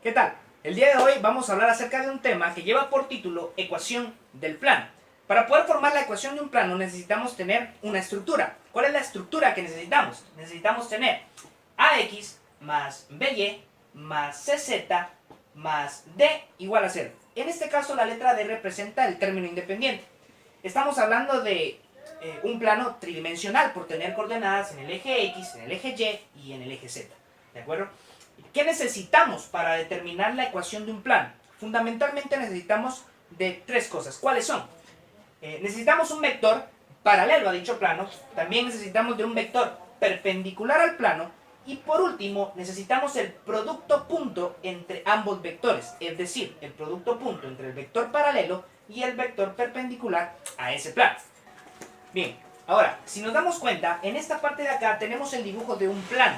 ¿Qué tal? El día de hoy vamos a hablar acerca de un tema que lleva por título ecuación del plano. Para poder formar la ecuación de un plano necesitamos tener una estructura. ¿Cuál es la estructura que necesitamos? Necesitamos tener AX más BY más CZ más D igual a 0. En este caso la letra D representa el término independiente. Estamos hablando de un plano tridimensional por tener coordenadas en el eje X, en el eje Y y en el eje Z. ¿De acuerdo? ¿Qué necesitamos para determinar la ecuación de un plano? Fundamentalmente necesitamos de tres cosas. ¿Cuáles son? Necesitamos un vector paralelo a dicho plano, también necesitamos de un vector perpendicular al plano y por último necesitamos el producto punto entre ambos vectores, es decir, el producto punto entre el vector paralelo y el vector perpendicular a ese plano. Bien, ahora, si nos damos cuenta, en esta parte de acá tenemos el dibujo de un plano,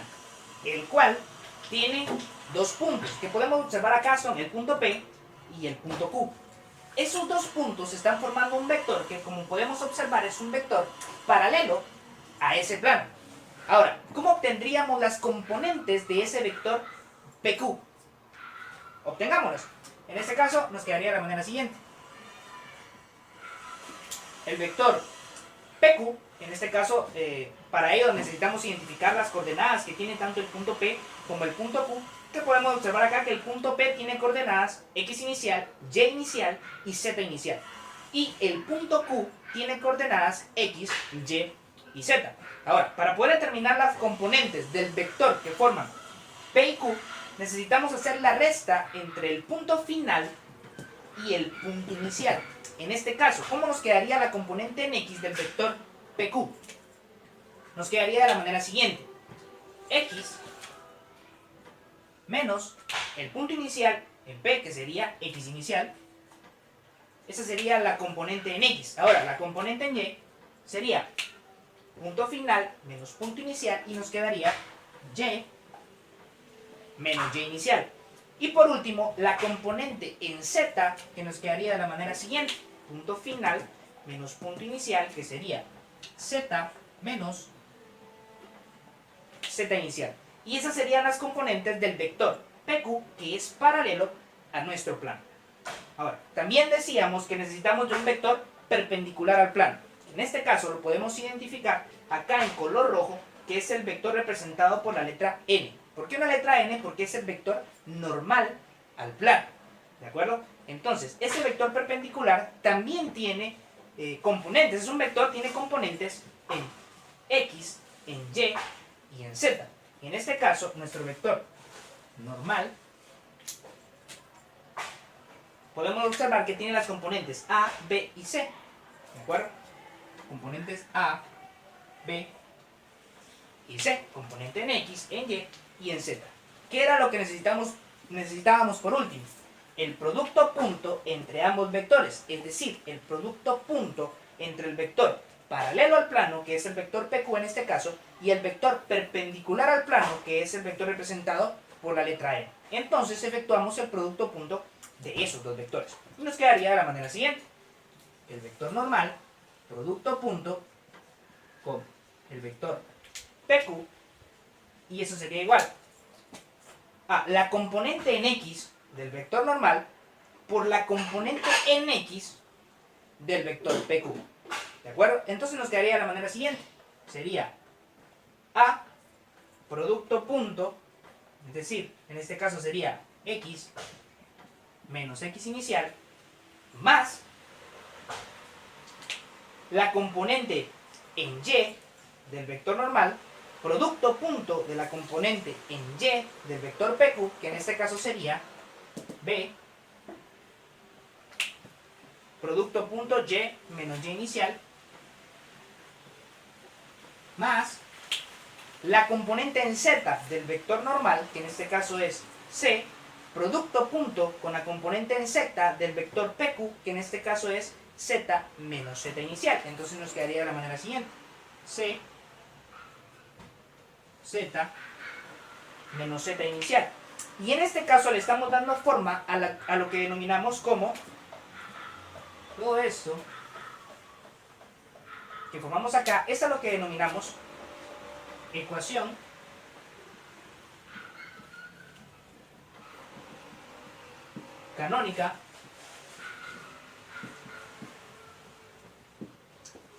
el cual tiene dos puntos que podemos observar acá, son el punto P y el punto Q. Esos dos puntos están formando un vector que, como podemos observar, es un vector paralelo a ese plano. Ahora, ¿cómo obtendríamos las componentes de ese vector PQ? Obtengámoslas. En este caso nos quedaría de la manera siguiente. El vector PQ, en este caso, para ello necesitamos identificar las coordenadas que tiene tanto el punto P como el punto Q, que podemos observar acá que el punto P tiene coordenadas X inicial, Y inicial y Z inicial. Y el punto Q tiene coordenadas X, Y y Z. Ahora, para poder determinar las componentes del vector que forman P y Q, necesitamos hacer la resta entre el punto final y el punto inicial. En este caso, ¿cómo nos quedaría la componente en X del vector PQ? Nos quedaría de la manera siguiente. X menos el punto inicial en P, que sería X inicial. Esa sería la componente en X. Ahora, la componente en Y sería punto final menos punto inicial y nos quedaría Y menos Y inicial. Y por último, la componente en Z, que nos quedaría de la manera siguiente. Punto final menos punto inicial, que sería Z menos Z inicial. Y esas serían las componentes del vector PQ, que es paralelo a nuestro plano. Ahora, también decíamos que necesitamos de un vector perpendicular al plano. En este caso lo podemos identificar acá en color rojo, que es el vector representado por la letra N. ¿Por qué una letra N? Porque es el vector normal al plano. ¿De acuerdo? Entonces, ese vector perpendicular también tiene componentes. Es un vector, tiene componentes en X, en Y y en Z. En este caso, nuestro vector normal, podemos observar que tiene las componentes A, B y C. ¿De acuerdo? Componentes A, B y C. Componente en X, en Y y en Z. ¿Qué era lo que necesitábamos por último? El producto punto entre ambos vectores, es decir, el producto punto entre el vector paralelo al plano, que es el vector PQ en este caso, y el vector perpendicular al plano, que es el vector representado por la letra N. Entonces efectuamos el producto punto de esos dos vectores. Y nos quedaría de la manera siguiente. El vector normal, producto punto, con el vector PQ, y eso sería igual a la componente en X del vector normal por la componente en X del vector PQ. ¿De acuerdo? Entonces nos quedaría de la manera siguiente. Sería A, producto punto, es decir, en este caso sería X menos X inicial, más la componente en Y del vector normal, producto punto de la componente en Y del vector PQ, que en este caso sería B, producto punto Y menos Y inicial, más la componente en Z del vector normal, que en este caso es C, producto punto con la componente en Z del vector PQ, que en este caso es Z menos Z inicial. Entonces nos quedaría de la manera siguiente. C, Z menos Z inicial. Y en este caso le estamos dando forma a lo que denominamos como todo esto que formamos acá, es a lo que denominamos ecuación canónica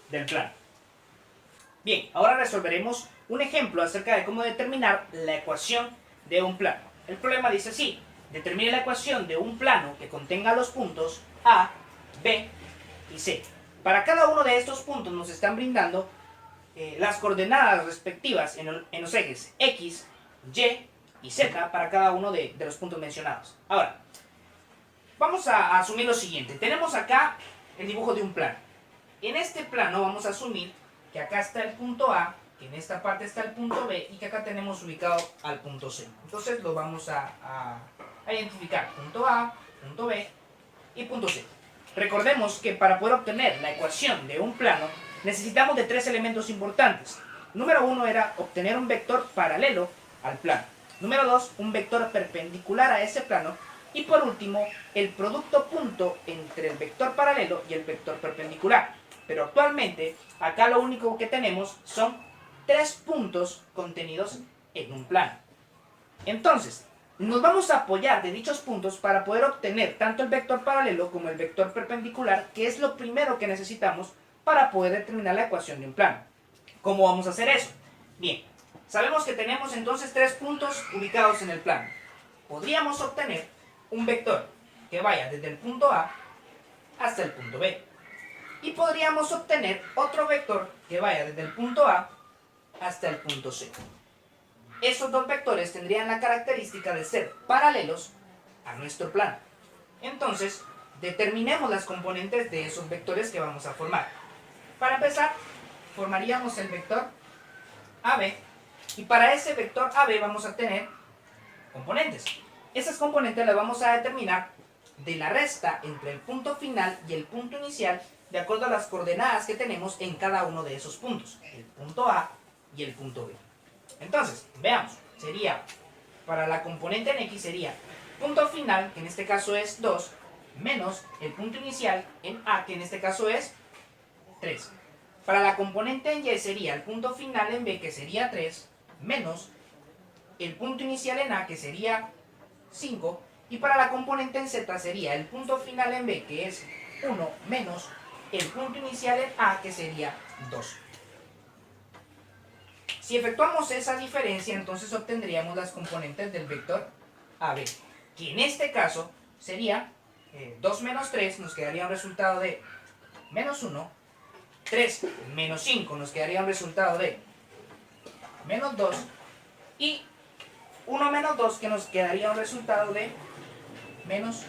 del plano. Bien, ahora resolveremos un ejemplo acerca de cómo determinar la ecuación de un plano. El problema dice así: determine la ecuación de un plano que contenga los puntos A, B y C. Para cada uno de estos puntos nos están brindando las coordenadas respectivas en los ejes X, Y y Z para cada uno de los puntos mencionados. Ahora, vamos a asumir lo siguiente. Tenemos acá el dibujo de un plano. En este plano vamos a asumir que acá está el punto A, que en esta parte está el punto B y que acá tenemos ubicado al punto C. Entonces lo vamos a identificar: punto A, punto B y punto C. Recordemos que para poder obtener la ecuación de un plano necesitamos de tres elementos importantes. Número 1 era obtener un vector paralelo al plano. Número 2, un vector perpendicular a ese plano. Y por último, el producto punto entre el vector paralelo y el vector perpendicular. Pero actualmente, acá lo único que tenemos son tres puntos contenidos en un plano. Entonces, nos vamos a apoyar de dichos puntos para poder obtener tanto el vector paralelo como el vector perpendicular, que es lo primero que necesitamos para poder determinar la ecuación de un plano. ¿Cómo vamos a hacer eso? Bien, sabemos que tenemos entonces tres puntos ubicados en el plano. Podríamos obtener un vector que vaya desde el punto A hasta el punto B. Y podríamos obtener otro vector que vaya desde el punto A hasta el punto C. Esos dos vectores tendrían la característica de ser paralelos a nuestro plano. Entonces, determinemos las componentes de esos vectores que vamos a formar. Para empezar, formaríamos el vector AB, y para ese vector AB vamos a tener componentes. Esas componentes las vamos a determinar de la resta entre el punto final y el punto inicial, de acuerdo a las coordenadas que tenemos en cada uno de esos puntos, el punto A y el punto B. Entonces, veamos, sería, para la componente en X sería punto final, que en este caso es 2, menos el punto inicial en A, que en este caso es 3. Para la componente en Y sería el punto final en B, que sería 3, menos el punto inicial en A, que sería 5, y para la componente en Z sería el punto final en B, que es 1, menos el punto inicial en A, que sería 2. Si efectuamos esa diferencia, entonces obtendríamos las componentes del vector AB, que en este caso sería 2 menos 3, nos quedaría un resultado de menos 1, 3 menos 5 nos quedaría un resultado de menos 2, y 1 menos 2 que nos quedaría un resultado de menos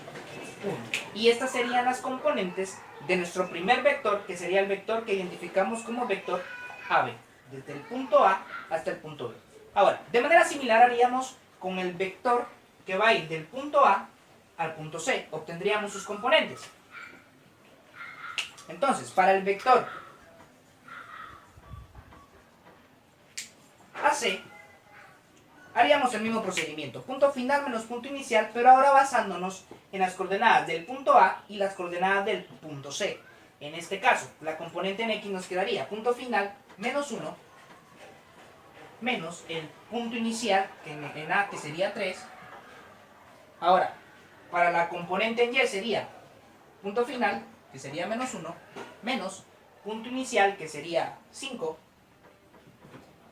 1. Y estas serían las componentes de nuestro primer vector, que sería el vector que identificamos como vector AB, desde el punto A hasta el punto B. Ahora, de manera similar haríamos con el vector que va a ir del punto A al punto C. Obtendríamos sus componentes. Entonces, para el vector AC, haríamos el mismo procedimiento, punto final menos punto inicial, pero ahora basándonos en las coordenadas del punto A y las coordenadas del punto C. En este caso, la componente en X nos quedaría punto final menos 1, menos el punto inicial, que en A que sería 3. Ahora, para la componente en Y sería punto final, que sería menos 1, menos punto inicial, que sería 5.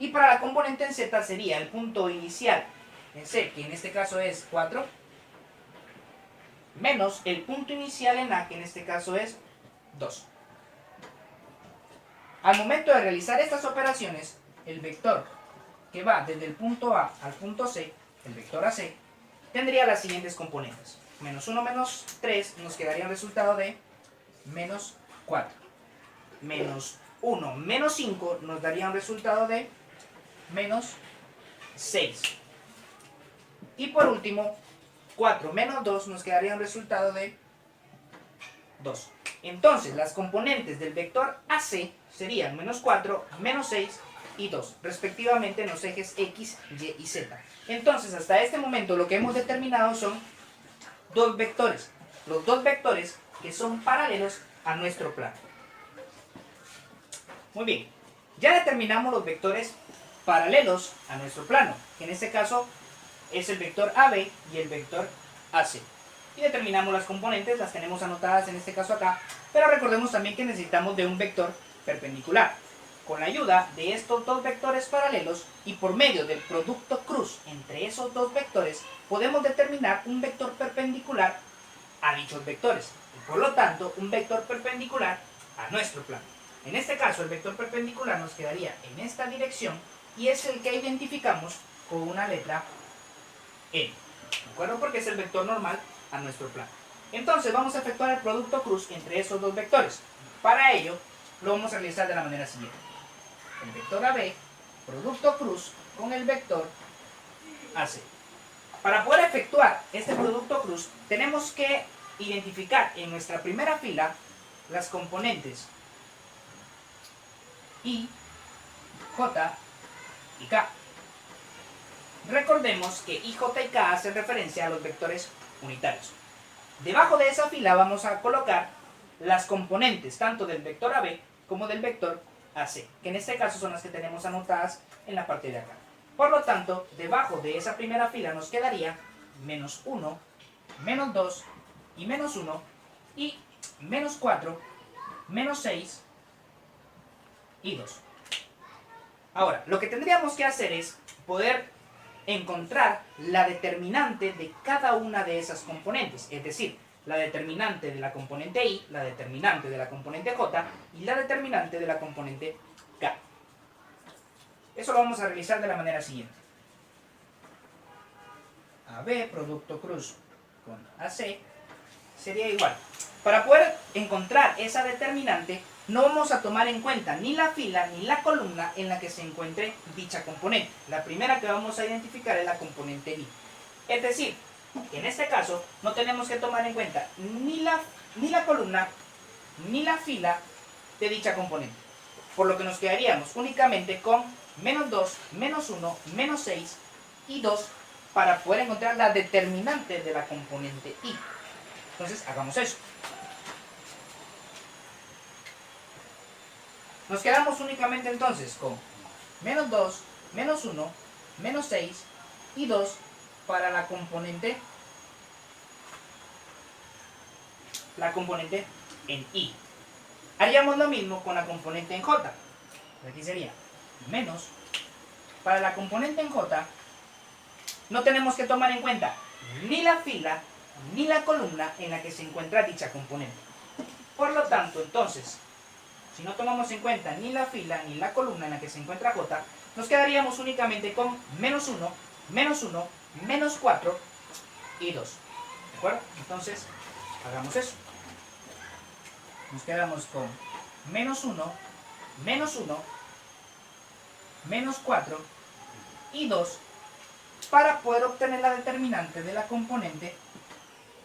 Y para la componente en Z sería el punto inicial en C, que en este caso es 4, menos el punto inicial en A, que en este caso es 2. Al momento de realizar estas operaciones, el vector que va desde el punto A al punto C, el vector AC, tendría las siguientes componentes. Menos 1 menos 3 nos quedaría el resultado de menos 4. Menos 1 menos 5 nos daría un resultado de menos 6. Y por último, 4 menos 2 nos quedaría un resultado de 2. Entonces, las componentes del vector AC serían menos 4, menos 6 y 2, respectivamente en los ejes X, Y y Z. Entonces, hasta este momento lo que hemos determinado son dos vectores. Los dos vectores que son paralelos a nuestro plano. Muy bien, ya determinamos los vectores paralelos a nuestro plano, que en este caso es el vector AB y el vector AC. y determinamos las componentes, las tenemos anotadas en este caso acá, pero recordemos también que necesitamos de un vector perpendicular. Con la ayuda de estos dos vectores paralelos y por medio del producto cruz entre esos dos vectores, podemos determinar un vector perpendicular a dichos vectores y por lo tanto un vector perpendicular a nuestro plano. En este caso el vector perpendicular nos quedaría en esta dirección y es el que identificamos con una letra N, ¿de acuerdo? Porque es el vector normal a nuestro plano. Entonces vamos a efectuar el producto cruz entre esos dos vectores. Para ello lo vamos a realizar de la manera siguiente. El vector AB, producto cruz con el vector AC. Para poder efectuar este producto cruz, tenemos que identificar en nuestra primera fila las componentes I, J y K. Recordemos que I, J y K hacen referencia a los vectores unitarios. Debajo de esa fila vamos a colocar las componentes tanto del vector AB como del vector AC, que en este caso son las que tenemos anotadas en la parte de acá. Por lo tanto, debajo de esa primera fila nos quedaría menos 1, menos 2 y menos 1 y menos 4, menos 6 y 2. Ahora, lo que tendríamos que hacer es poder encontrar la determinante de cada una de esas componentes, es decir, la determinante de la componente I, la determinante de la componente J y la determinante de la componente K. Eso lo vamos a realizar de la manera siguiente. AB, producto cruz con AC, sería igual. Para poder encontrar esa determinante, no vamos a tomar en cuenta ni la fila ni la columna en la que se encuentre dicha componente. La primera que vamos a identificar es la componente I. Es decir, en este caso no tenemos que tomar en cuenta ni la columna ni la fila de dicha componente. Por lo que nos quedaríamos únicamente con menos 2, menos 1, menos 6 y 2 para poder encontrar la determinante de la componente I. Entonces hagamos eso. Nos quedamos únicamente entonces con menos 2, menos 1, menos 6 y 2 para la componente en I. Haríamos lo mismo con la componente en J. Aquí sería menos. Para la componente en J no tenemos que tomar en cuenta ni la fila ni la columna en la que se encuentra dicha componente. Por lo tanto, entonces, si no tomamos en cuenta ni la fila ni la columna en la que se encuentra J, nos quedaríamos únicamente con menos 1, menos 4 y 2. ¿De acuerdo? Entonces, hagamos eso. Nos quedamos con menos 1, menos 4 y 2 para poder obtener la determinante de la componente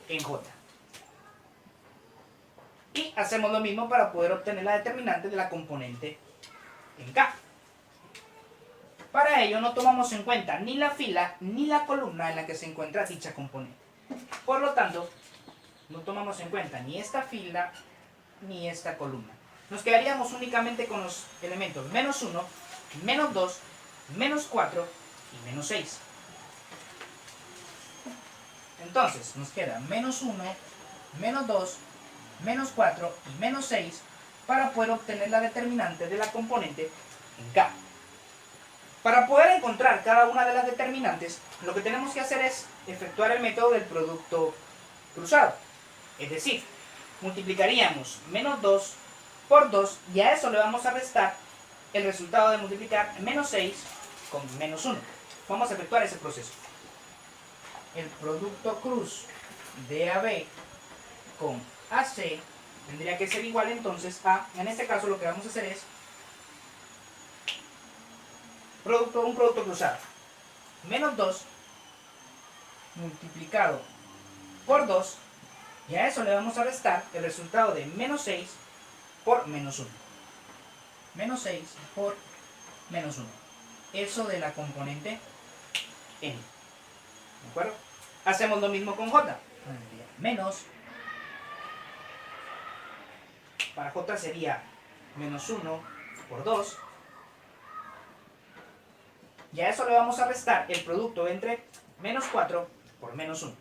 en J. Y hacemos lo mismo para poder obtener la determinante de la componente en K. Para ello no tomamos en cuenta ni la fila ni la columna en la que se encuentra dicha componente. Por lo tanto, no tomamos en cuenta ni esta fila ni esta columna. Nos quedaríamos únicamente con los elementos menos 1, menos 2, menos 4 y menos 6. Entonces nos queda menos 1, menos 2, menos 4 y menos 6 para poder obtener la determinante de la componente en K. Para poder encontrar cada una de las determinantes, lo que tenemos que hacer es efectuar el método del producto cruzado. Es decir, multiplicaríamos menos 2 por 2 y a eso le vamos a restar el resultado de multiplicar menos 6 con menos 1. Vamos a efectuar ese proceso. El producto cruz de AB con AC tendría que ser igual entonces a, en este caso lo que vamos a hacer es un producto cruzado. Menos 2 multiplicado por 2 y a eso le vamos a restar el resultado de menos 6 por menos 1. Menos 6 por menos 1. Eso de la componente N. ¿De acuerdo? Hacemos lo mismo con J. Menos. Para J sería menos 1 por 2. Y a eso le vamos a restar el producto entre menos 4 por menos 1.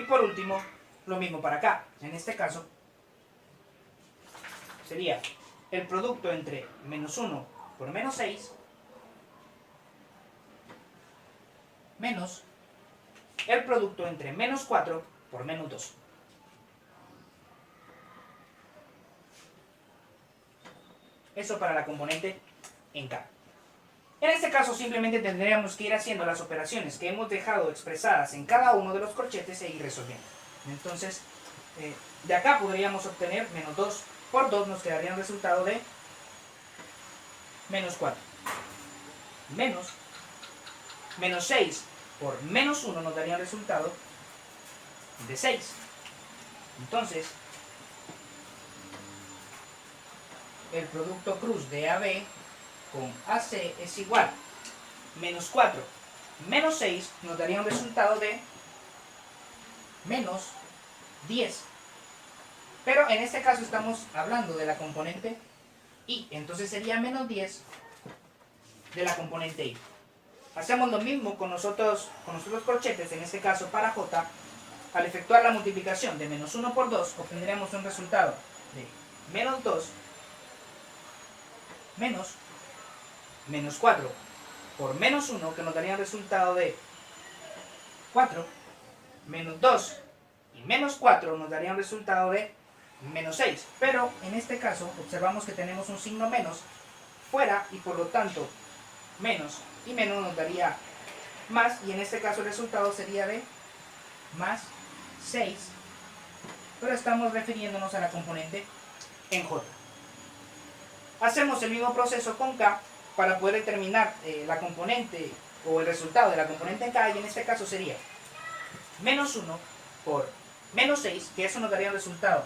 por último, lo mismo para acá. En este caso, sería el producto entre menos 1 por menos 6 menos el producto entre menos 4 por menos 2. Eso para la componente en K. En este caso simplemente tendríamos que ir haciendo las operaciones que hemos dejado expresadas en cada uno de los corchetes e ir resolviendo. Entonces, de acá podríamos obtener menos 2 por 2, nos quedaría un resultado de menos 4. Menos 6 por menos 1 nos daría un resultado de 6. Entonces, el producto cruz de AB con AC es igual menos 4 menos 6 nos daría un resultado de menos 10. Pero en este caso estamos hablando de la componente I, entonces sería menos 10 de la componente I. Hacemos lo mismo con los otros corchetes, en este caso para J. Al efectuar la multiplicación de menos 1 por 2 obtendremos un resultado de menos 2 menos 4 por menos 1, que nos daría un resultado de 4, menos 2 y menos 4 nos daría un resultado de menos 6. Pero en este caso observamos que tenemos un signo menos fuera y por lo tanto menos y menos nos daría más, y en este caso el resultado sería de más 6, pero estamos refiriéndonos a la componente en J. Hacemos el mismo proceso con K para poder determinar la componente o el resultado de la componente en K, y en este caso sería menos 1 por menos 6, que eso nos daría un resultado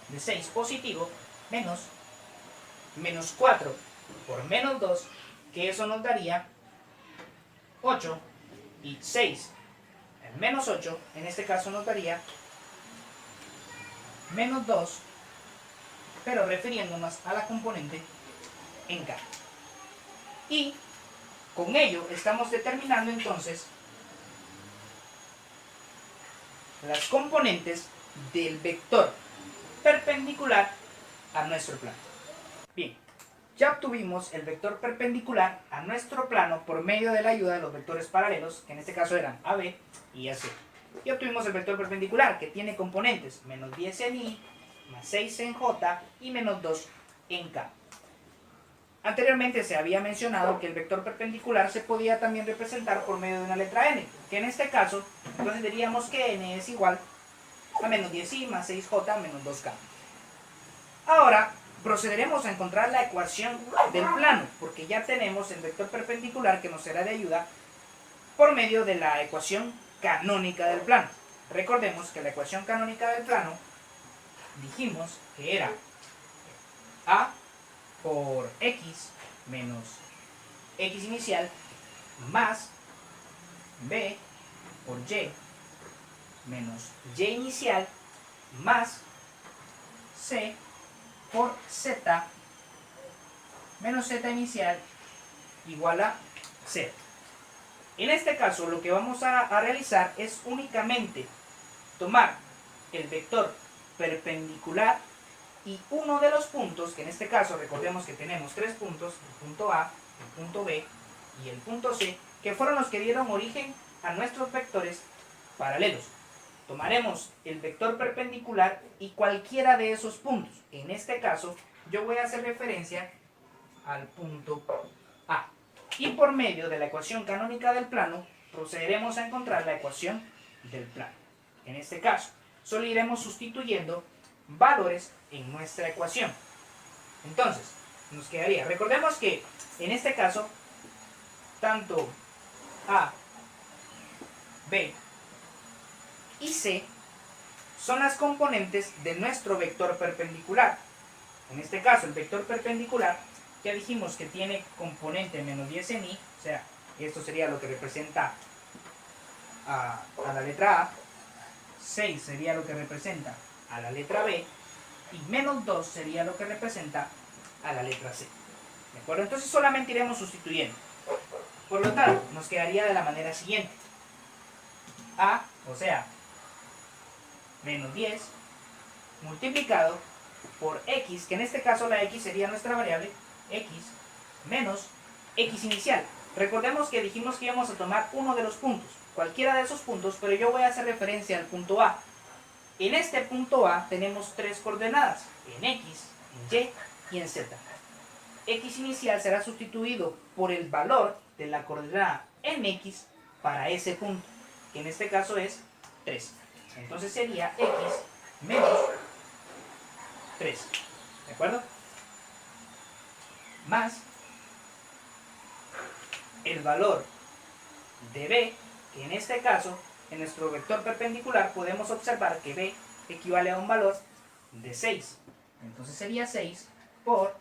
de 6 positivo, menos 4 por menos 2, que eso nos daría 8, y 6 en menos 8, en este caso nos daría menos 2, pero refiriéndonos a la componente en K. Y con ello estamos determinando entonces las componentes del vector perpendicular a nuestro plano. Bien, ya obtuvimos el vector perpendicular a nuestro plano por medio de la ayuda de los vectores paralelos, que en este caso eran AB y AC. Y obtuvimos el vector perpendicular, que tiene componentes menos 10 en I, más 6 en J y menos 2 en K. Anteriormente se había mencionado que el vector perpendicular se podía también representar por medio de una letra n, que en este caso, entonces diríamos que n es igual a menos 10i más 6j menos 2k. Ahora procederemos a encontrar la ecuación del plano, porque ya tenemos el vector perpendicular que nos será de ayuda por medio de la ecuación canónica del plano. Recordemos que la ecuación canónica del plano dijimos que era a por x menos x inicial más b por y menos y inicial más c por z menos z inicial igual a 0. En este caso lo que vamos a realizar es únicamente tomar el vector perpendicular y uno de los puntos, que en este caso recordemos que tenemos 3 puntos, el punto A, el punto B y el punto C, que fueron los que dieron origen a nuestros vectores paralelos. Tomaremos el vector perpendicular y cualquiera de esos puntos. En este caso yo voy a hacer referencia al punto A. Y por medio de la ecuación canónica del plano procederemos a encontrar la ecuación del plano. En este caso solo iremos sustituyendo valores en nuestra ecuación. Entonces, nos quedaría, recordemos que en este caso, tanto A, B y C son las componentes de nuestro vector perpendicular. En este caso, el vector perpendicular, ya dijimos que tiene componente menos 10 en I, o sea, esto sería lo que representa a la letra A, 6 sería lo que representa a la letra B, y menos 2 sería lo que representa a la letra C. ¿De acuerdo? Entonces solamente iremos sustituyendo. Por lo tanto, nos quedaría de la manera siguiente. A, o sea, menos 10 multiplicado por x, que en este caso la x sería nuestra variable, x menos x inicial. Recordemos que dijimos que íbamos a tomar uno de los puntos, cualquiera de esos puntos, pero yo voy a hacer referencia al punto A. En este punto A tenemos tres coordenadas, en x, en y y en z. X inicial será sustituido por el valor de la coordenada en x para ese punto, que en este caso es 3. Entonces sería x menos 3, ¿de acuerdo? Más el valor de b, que en este caso, en nuestro vector perpendicular, podemos observar que b equivale a un valor de 6. Entonces sería 6 por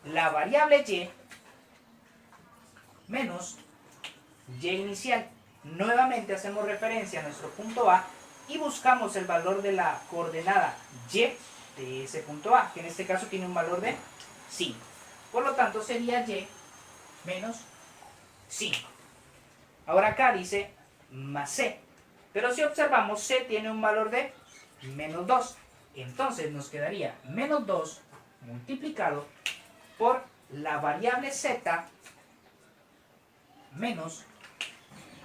la variable y menos y inicial. Nuevamente hacemos referencia a nuestro punto A y buscamos el valor de la coordenada y de ese punto A, que en este caso tiene un valor de 5. Por lo tanto sería y menos 5. Ahora acá dice más c, pero si observamos c tiene un valor de menos 2. Entonces nos quedaría menos 2 multiplicado por la variable z menos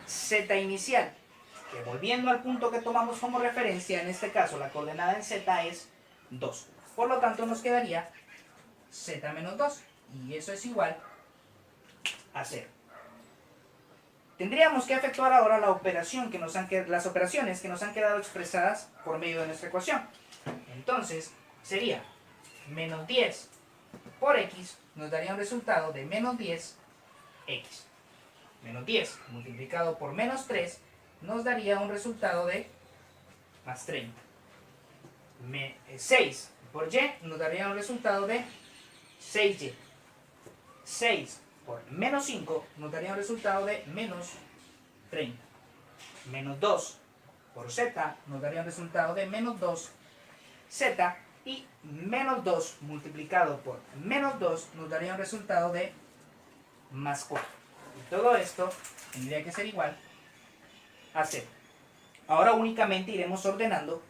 z inicial, que volviendo al punto que tomamos como referencia, en este caso la coordenada en z es 2. Por lo tanto nos quedaría z menos 2, y eso es igual a 0. Tendríamos que efectuar ahora la operación que las operaciones que nos han quedado expresadas por medio de nuestra ecuación. Entonces sería menos 10 por x nos daría un resultado de menos 10x. Menos 10 multiplicado por menos 3 nos daría un resultado de más 30. 6 por y nos daría un resultado de 6y. 6 por menos 5 nos daría un resultado de menos 30. Menos 2 por z nos daría un resultado de menos 2z. Y menos 2 multiplicado por menos 2 nos daría un resultado de más 4. Y todo esto tendría que ser igual a 0. Ahora únicamente iremos ordenando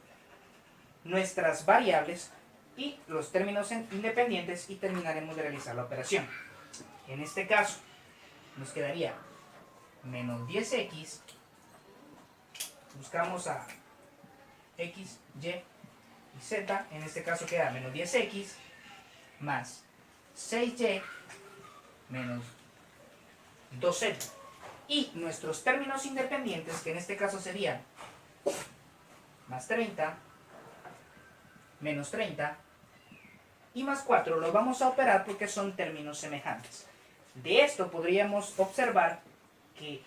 nuestras variables y los términos independientes y terminaremos de realizar la operación. En este caso nos quedaría menos 10x, buscamos a x, y y z, en este caso queda menos 10x más 6y menos 2z. Y nuestros términos independientes, que en este caso serían más 30, menos 30 y más 4, los vamos a operar porque son términos semejantes. De esto podríamos observar que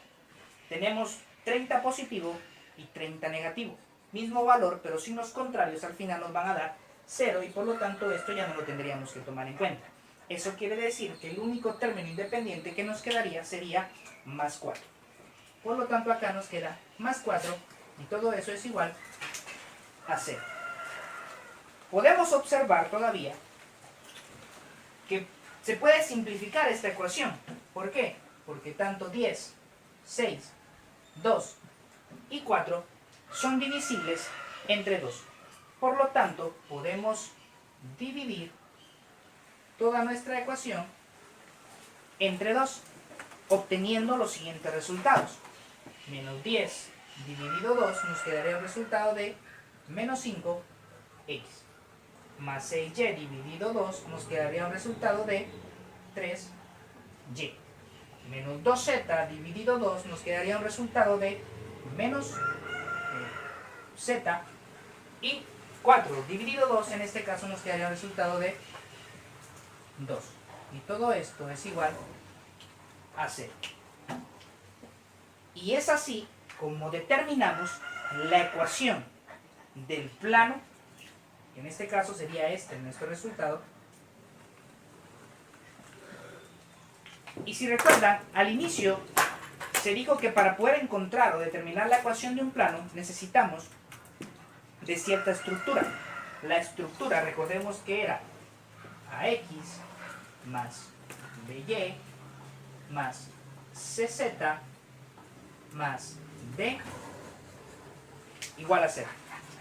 tenemos 30 positivo y 30 negativo. Mismo valor, pero signos contrarios al final nos van a dar 0 y por lo tanto esto ya no lo tendríamos que tomar en cuenta. Eso quiere decir que el único término independiente que nos quedaría sería más 4. Por lo tanto acá nos queda más 4 y todo eso es igual a 0. Podemos observar todavía que se puede simplificar esta ecuación. ¿Por qué? Porque tanto 10, 6, 2 y 4 son divisibles entre 2. Por lo tanto, podemos dividir toda nuestra ecuación entre 2, obteniendo los siguientes resultados. Menos 10 dividido 2 nos quedaría el resultado de menos 5x. Más 6y dividido 2 nos quedaría un resultado de 3y. Menos 2z dividido 2 nos quedaría un resultado de menos z. Y 4 dividido 2 en este caso nos quedaría un resultado de 2. Y todo esto es igual a 0. Y es así como determinamos la ecuación del plano, que en este caso sería este nuestro resultado. Y si recuerdan, al inicio se dijo que para poder encontrar o determinar la ecuación de un plano necesitamos de cierta estructura. La estructura, recordemos que era ax más by más cz más d igual a 0.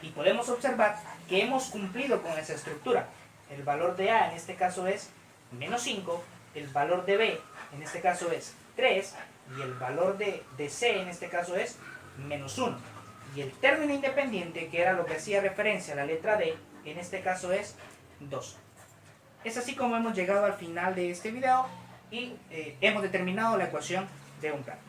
Y podemos observar que hemos cumplido con esa estructura. El valor de A en este caso es menos 5, el valor de B en este caso es 3 y el valor de C en este caso es menos 1. Y el término independiente, que era lo que hacía referencia a la letra D, en este caso es 2. Es así como hemos llegado al final de este video y hemos determinado la ecuación de un plano.